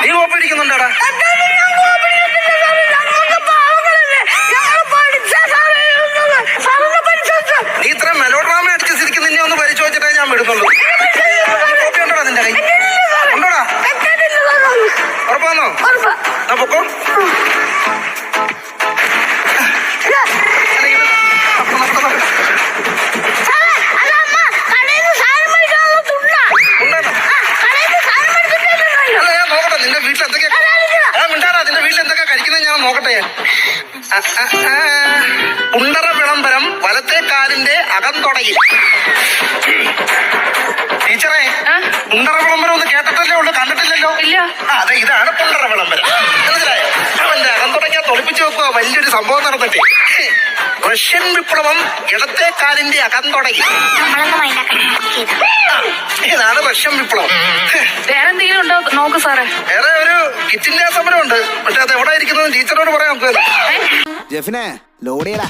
നീ കോപ്പി അടിക്കുന്നുണ്ടാടാ? നീ ഇത്ര മെലോഡ്രാമ അടിച്ച് സ്ഥിതിക്ക് നിന്നെ ഒന്ന് പരിശോധിച്ചിട്ടേ ഞാൻ വിടുന്നുള്ളൂ. കോപ്പി ഉണ്ടോടാ നിന്റെ കൈ? ഉണ്ടോടാ? ഉറപ്പാന്നോ? എന്നാ പൊക്കോ. നിന്റെ വീട്ടിൽ എന്തൊക്കെയാ മിണ്ടാറാ? നിന്റെ വീട്ടിൽ എന്തൊക്കെയാ കഴിക്കുന്നത് ഞാൻ നോക്കട്ടെ. ഉണ്ടറ വിളംബരം വലത്തെ കാലിന്റെ അകംതൊടയിൽ. ടീച്ചറെ, ഉണ്ടറ വിളംബരം ഒന്ന് കേട്ടിട്ടല്ലേ ഉള്ളു, കണ്ടിട്ടില്ലല്ലോ. അതെ, ഇതാണ് ഉണ്ടറ വിളംബരം. മനസ്സിലായോ? അവന്റെ അകംതൊടയ്ക്കാ തൊളിപ്പിച്ചു വെക്കുക. വലിയൊരു സംഭവം നടന്നിട്ട് റഷ്യൻ വിപ്ലവം ഇടത്തെ കാലിന്റെ അകംതൊടയിൽ. ഇതാണ് റഷ്യൻ വിപ്ലവം. വേറെന്തെങ്കിലും ഉണ്ടോ നോക്ക് സാറേ. വേറെ ഒരു കിറ്റ് ഇന്ത്യ സമരമുണ്ട്. പക്ഷെ അത് എവിടെ ഇരിക്കുന്നത് ടീച്ചറോട് പറയാം. ജെഫിനെ ലോഡ് ചെയ്യടാ.